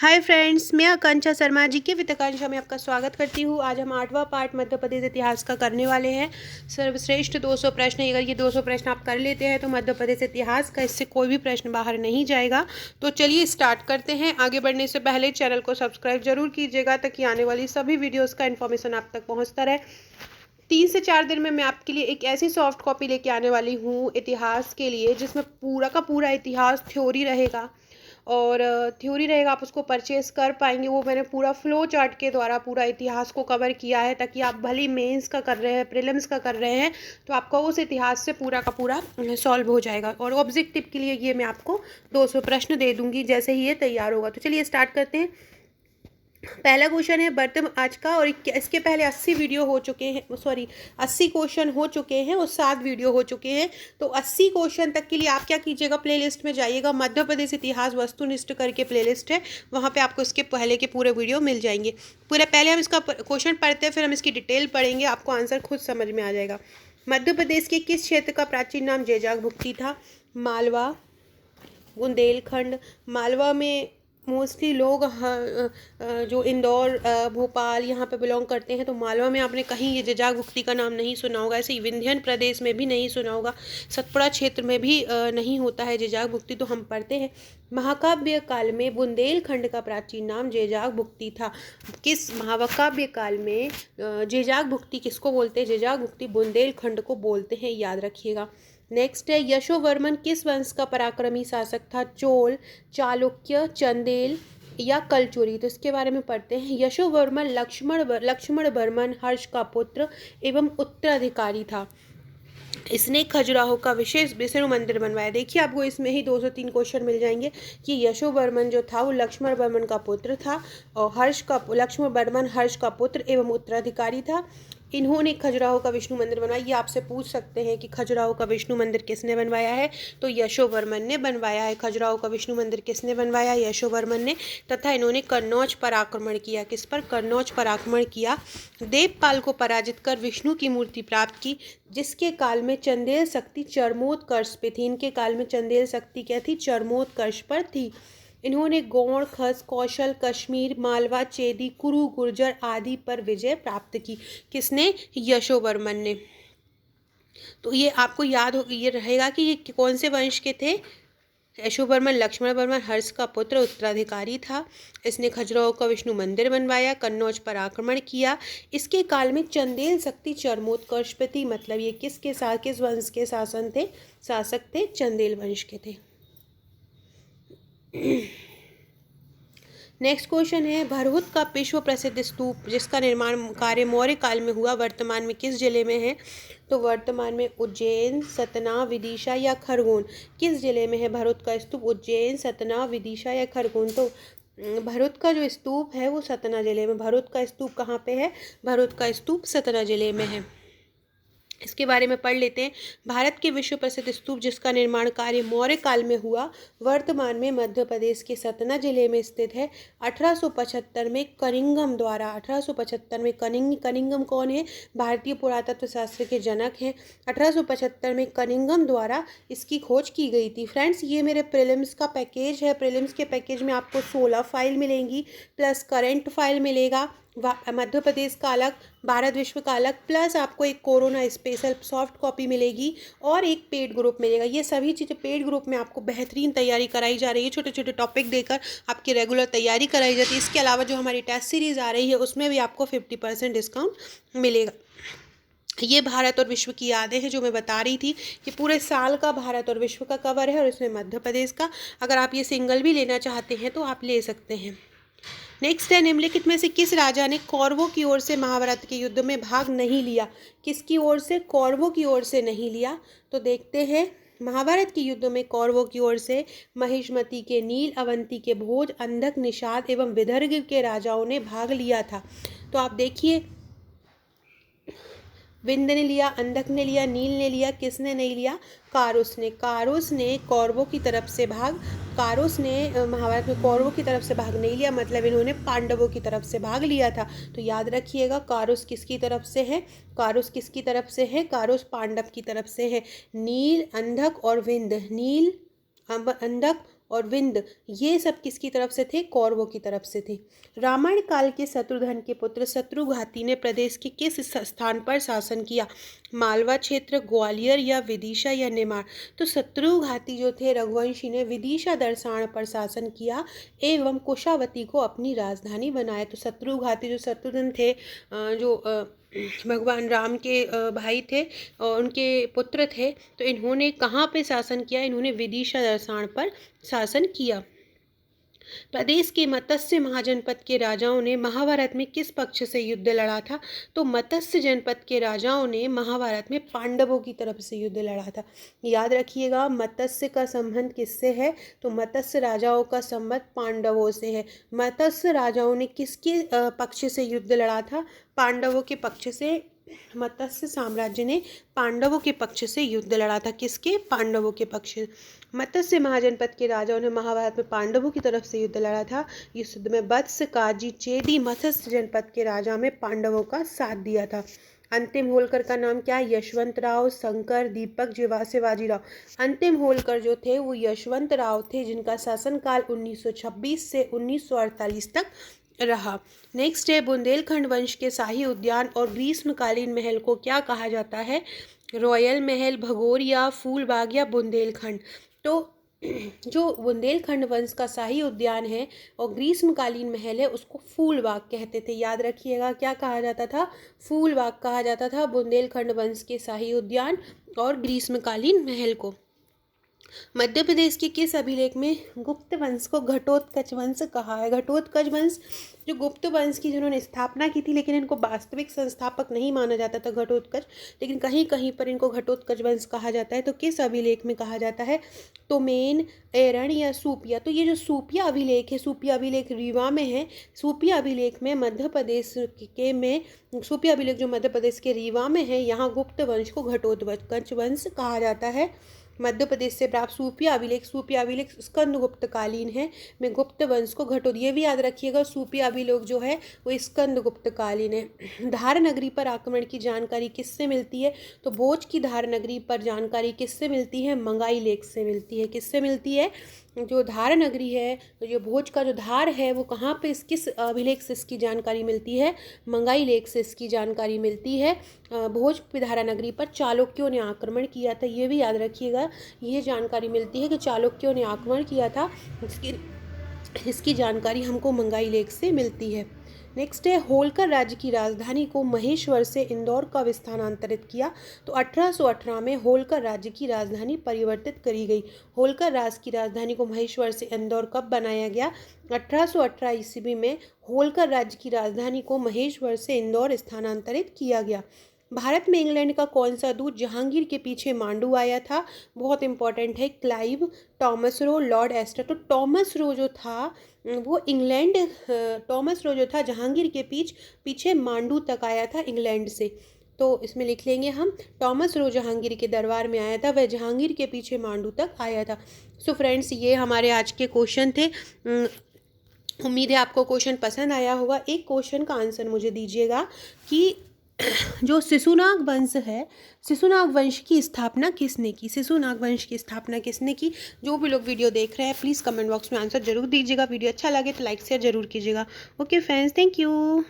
Hi friends, मैं आकांक्षा शर्मा जी के वित्ताकांक्षा में आपका स्वागत करती हूँ। आज हम 8वां पार्ट मध्य प्रदेश इतिहास का करने वाले हैं। सर्वश्रेष्ठ 200 प्रश्न। अगर ये 200 प्रश्न आप कर लेते हैं तो मध्य प्रदेश इतिहास का इससे कोई भी प्रश्न बाहर नहीं जाएगा। तो चलिए स्टार्ट करते हैं। आगे बढ़ने से पहले चैनल को सब्सक्राइब जरूर कीजिएगा ताकि आने वाली सभी वीडियोज़ का इन्फॉर्मेशन आप तक पहुँचता रहे। 3 से 4 दिन में मैं आपके लिए एक ऐसी सॉफ्ट कॉपी लेके आने वाली हूँ इतिहास के लिए, जिसमें पूरा का पूरा इतिहास थ्योरी रहेगा और थ्योरी रहेगा। आप उसको परचेस कर पाएंगे। वो मैंने पूरा फ्लो चार्ट के द्वारा पूरा इतिहास को कवर किया है ताकि आप भले मेंस का कर रहे हैं, प्रीलिम्स का कर रहे हैं, तो आपका उस इतिहास से पूरा का पूरा सॉल्व हो जाएगा। और ऑब्जेक्टिव के लिए ये मैं आपको 200 प्रश्न दे दूंगी जैसे ही ये तैयार होगा। तो चलिए स्टार्ट करते हैं। पहला क्वेश्चन है वर्तमान आज का, और इसके पहले 80 वीडियो हो चुके हैं, सॉरी 80 क्वेश्चन हो चुके हैं और 7 वीडियो हो चुके हैं। तो 80 क्वेश्चन तक के लिए आप क्या कीजिएगा, प्लेलिस्ट में जाइएगा। मध्य प्रदेश इतिहास वस्तुनिष्ठ करके प्लेलिस्ट है, वहाँ पे आपको इसके पहले के पूरे वीडियो मिल जाएंगे। पूरे पहले हम इसका क्वेश्चन पढ़ते हैं, फिर हम इसकी डिटेल पढ़ेंगे, आपको आंसर खुद समझ में आ जाएगा। मध्य प्रदेश के किस क्षेत्र का प्राचीन नाम जैजाग भुक्ती था? मालवा, बुंदेलखंड। मालवा में मोस्टली लोग जो इंदौर, भोपाल यहाँ पे बिलोंग करते हैं, तो मालवा में आपने कहीं ये जैजाग भुक्ती का नाम नहीं सुना होगा। ऐसे ही विंध्यन प्रदेश में भी नहीं सुना होगा, सतपुड़ा क्षेत्र में भी नहीं होता है जैजाग भुक्ती। तो हम पढ़ते हैं, महाकाव्य काल में बुंदेलखंड का प्राचीन नाम जैजाग भुक्ती था। किस महाकाव्य काल में जैजाग भुक्ती किसको बोलते हैं? जैजाग भुक्ती बुंदेलखंड को बोलते हैं, याद रखिएगा। नेक्स्ट है, यशोवर्मन किस वंश का पराक्रमी शासक था? चोल, चालुक्य, चंदेल या कलचुरी? तो इसके बारे में पढ़ते हैं। यशोवर्मन लक्ष्मण वर्मन हर्ष का पुत्र एवं उत्तराधिकारी था। इसने खजुराहो का विशेष विष्णु मंदिर बनवाया। देखिए, आपको इसमें ही 203 क्वेश्चन मिल जाएंगे कि यशोवर्मन जो था वो लक्ष्मण वर्मन का पुत्र था और लक्ष्मण वर्मन हर्ष का पुत्र एवं उत्तराधिकारी था। इन्होंने खजुराहो का विष्णु मंदिर बनवाया। ये आपसे पूछ सकते हैं कि खजुराहो का विष्णु मंदिर किसने बनवाया है, तो यशोवर्मन ने बनवाया है। खजुराहो का विष्णु मंदिर किसने बनवाया? यशोवर्मन ने। तथा इन्होंने कन्नौज पर आक्रमण किया। किस पर? कन्नौज पर आक्रमण किया। देवपाल को पराजित कर विष्णु की मूर्ति प्राप्त की, जिसके काल में चंदेल शक्ति चरमोत्कर्ष पे थी। इनके काल में चंदेल शक्ति क्या थी? चरमोत्कर्ष पर थी। इन्होंने गौड़, खस, कौशल, कश्मीर, मालवा, चेदी, कुरु, गुर्जर आदि पर विजय प्राप्त की। किसने? यशोवर्मन ने। तो ये आपको याद हो, ये रहेगा कि ये कौन से वंश के थे? यशोवर्मन लक्ष्मण वर्मन हर्ष का पुत्र उत्तराधिकारी था। इसने खजुराहो का विष्णु मंदिर बनवाया, कन्नौज पर आक्रमण किया। इसके काल में चंदेल शक्ति चरमोत्कर्ष पे थी। मतलब ये किसके साथ, किस वंश के शासक थे? चंदेल वंश के थे। नेक्स्ट क्वेश्चन है, भरहुत का विश्व प्रसिद्ध स्तूप जिसका निर्माण कार्य मौर्य काल में हुआ, वर्तमान में किस जिले में है? तो वर्तमान में उज्जैन, सतना, विदिशा या खरगोन? किस जिले में है भरहुत का स्तूप? उज्जैन, सतना, विदिशा या खरगोन? तो भरहुत का जो स्तूप है वो सतना जिले में। भरहुत का स्तूप कहाँ पे है? भरहुत का स्तूप सतना जिले में है। इसके बारे में पढ़ लेते हैं। भारत के विश्व प्रसिद्ध स्तूप जिसका निर्माण कार्य मौर्य काल में हुआ, वर्तमान में मध्य प्रदेश के सतना जिले में स्थित है। 1875 में कनिंघम द्वारा, 1875 में कनिंघम कौन है? भारतीय पुरातत्व शास्त्र के जनक हैं। 1875 में कनिंघम द्वारा इसकी खोज की गई थी। फ्रेंड्स, ये मेरे प्रीलिम्स का पैकेज है। प्रीलिम्स के पैकेज में आपको 16 फाइल मिलेंगी, प्लस करेंट फाइल मिलेगा, मध्य प्रदेश का अलग, भारत विश्व का अलग, प्लस आपको एक कोरोना स्पेशल सॉफ्ट कॉपी मिलेगी और एक पेड ग्रुप मिलेगा। ये सभी चीज़ें पेड ग्रुप में आपको बेहतरीन तैयारी कराई जा रही है। छोटे छोटे टॉपिक देकर आपकी रेगुलर तैयारी कराई जाती है। इसके अलावा जो हमारी टेस्ट सीरीज़ आ रही है उसमें भी आपको 50% डिस्काउंट मिलेगा। ये भारत और विश्व की यादें हैं जो मैं बता रही थी कि पूरे साल का भारत और विश्व का कवर है और इसमें मध्य प्रदेश का। अगर आप ये सिंगल भी लेना चाहते हैं तो आप ले सकते हैं। नेक्स्ट है, निम्नलिखित में से किस राजा ने कौरवों की ओर से महाभारत के युद्ध में भाग नहीं लिया? किसकी ओर से? कौरवों की ओर से नहीं लिया। तो देखते हैं, महाभारत के युद्ध में कौरवों की ओर से महिष्मति के नील, अवंती के भोज, अंधक, निषाद एवं विदर्भ के राजाओं ने भाग लिया था। तो आप देखिए, विंध्य ने लिया, अंधक ने लिया, नील ने लिया, किसने नहीं लिया? कारुस ने। कारुस ने कौरवों की तरफ से कारुस ने महाभारत में कौरवों की तरफ से भाग नहीं लिया, मतलब इन्होंने पांडवों की तरफ से भाग लिया था। तो याद रखिएगा, कारुस किसकी तरफ से है? कारुस किसकी तरफ से है? कारुस पांडव की तरफ से है। नील, अंधक और विंध्य, नील, अंधक और विंद, ये सब किसकी तरफ से थे? कौरवों की तरफ से थे। रामायण काल के शत्रुघ्न के पुत्र शत्रुघाती ने प्रदेश के किस स्थान पर शासन किया? मालवा क्षेत्र, ग्वालियर या विदिशा या नेमार? तो शत्रुघाती जो थे रघुवंशी ने विदिशा दर्शान पर शासन किया एवं कुशावती को अपनी राजधानी बनाया। तो शत्रुघाती जो शत्रुघ्न थे, जो भगवान राम के भाई थे और उनके पुत्र थे, तो इन्होंने कहाँ पे शासन किया? इन्होंने विदिशा दर्शान पर शासन किया। प्रदेश के मत्स्य महाजनपद के राजाओं ने महाभारत में किस पक्ष से युद्ध लड़ा था? तो मत्स्य जनपद के राजाओं ने महाभारत में पांडवों की तरफ से युद्ध लड़ा था। याद रखिएगा, मत्स्य का संबंध किससे है? तो मत्स्य राजाओं का संबंध पांडवों से है। मत्स्य राजाओं ने किसके पक्ष से युद्ध लड़ा था? पांडवों के पक्ष से। मत्स्य साम्राज्य ने पांडवों के पक्ष से युद्ध लड़ा था। किसके? पांडवों के पक्ष। मत्स्य महाजनपद के राजाओं ने महाभारत में पांडवों की तरफ से युद्ध लड़ा था। इस युद्ध में वत्स, काजी, चेदी मत्स्य जनपद के राजा में पांडवों का साथ दिया था। अंतिम होलकर का नाम क्या है? यशवंतराव, शंकर, दीपक, शिवाजीराव। अंतिम होलकर जो थे वो यशवंतराव थे, जिनका शासनकाल 1926 से 1948 तक रहा। नेक्स्ट है, बुंदेलखंड वंश के शाही उद्यान और ग्रीष्मकालीन महल को क्या कहा जाता है? रॉयल महल, भगोरिया, फूलबाग या बुंदेलखंड? तो जो बुंदेलखंड वंश का शाही उद्यान है और ग्रीष्मकालीन महल है उसको फूलबाग कहते थे। याद रखिएगा, क्या कहा जाता था? फूलबाग कहा जाता था बुंदेलखंड वंश के शाही उद्यान और ग्रीष्मकालीन महल को। मध्य प्रदेश के किस अभिलेख में गुप्त वंश को घटोत्कच वंश कहा है? घटोत्कच वंश जो गुप्त वंश की जिन्होंने स्थापना की थी, लेकिन इनको वास्तविक संस्थापक नहीं माना जाता था घटोत्कच, लेकिन कहीं कहीं पर इनको घटोत्कच वंश कहा जाता है। तो किस अभिलेख में कहा जाता है? तोमेन, एरण या सूपिया? तो ये जो सूपिया अभिलेख है, सूपिया अभिलेख रीवा में है। सूपिया अभिलेख में मध्य प्रदेश के में सूपिया अभिलेख जो मध्य प्रदेश के रीवा में है, यहाँ गुप्त वंश को घटोत्कच वंश कहा जाता है। मध्य प्रदेश से प्राप्त सूपिया अभिलेख स्कंदगुप्त कालीन है, में गुप्त वंश को ये भी याद रखिएगा, सूपिया अभिलेख जो है वो स्कंदगुप्त कालीन है। धार नगरी पर आक्रमण की जानकारी किससे मिलती है? तो भोज की धार नगरी पर जानकारी किससे मिलती है? मंगाई लेख से मिलती है। किससे मिलती है? जो धार नगरी है, तो जो भोज का जो धार है वो कहाँ पे, किस अभिलेख से इसकी जानकारी मिलती है? मंगाई लेख से इसकी जानकारी मिलती है। भोज की धारा नगरी पर चालुक्यों ने आक्रमण किया था, ये भी याद रखिएगा। ये जानकारी मिलती है कि चालुक्यों ने आक्रमण किया था, इसकी जानकारी हमको मंगाई लेख से मिलती है। नेक्स्ट है, होलकर राज्य की राजधानी को महेश्वर से इंदौर कब स्थानांतरित किया? तो 1818 में होलकर राज्य की राजधानी परिवर्तित करी गई। होलकर राज्य की राजधानी को महेश्वर से इंदौर कब बनाया गया? 1818 ईस्वी में होलकर राज्य की राजधानी को महेश्वर से इंदौर स्थानांतरित किया गया। भारत में इंग्लैंड का कौन सा दूत जहांगीर के पीछे मांडू आया था? बहुत इंपॉर्टेंट है, Clive, Thomas Roe, Lord Astor. तो टॉमस रो जो था वो टॉमस रो जो था जहांगीर के पीछे मांडू तक आया था इंग्लैंड से। तो इसमें लिख लेंगे हम, टॉमस रो जहांगीर के दरबार में आया था, वह जहांगीर के पीछे मांडू तक आया था। सो फ्रेंड्स, ये हमारे आज के क्वेश्चन थे। उम्मीद है आपको क्वेश्चन पसंद आया होगा। एक क्वेश्चन का आंसर मुझे दीजिएगा कि जो शिशुनाग वंश है, शिशुनाग वंश की स्थापना किसने की? शिशुनाग वंश की स्थापना किसने की? जो भी लोग वीडियो देख रहे हैं प्लीज़ कमेंट बॉक्स में आंसर जरूर दीजिएगा। वीडियो अच्छा लगे तो लाइक शेयर जरूर कीजिएगा। Okay friends, thank you.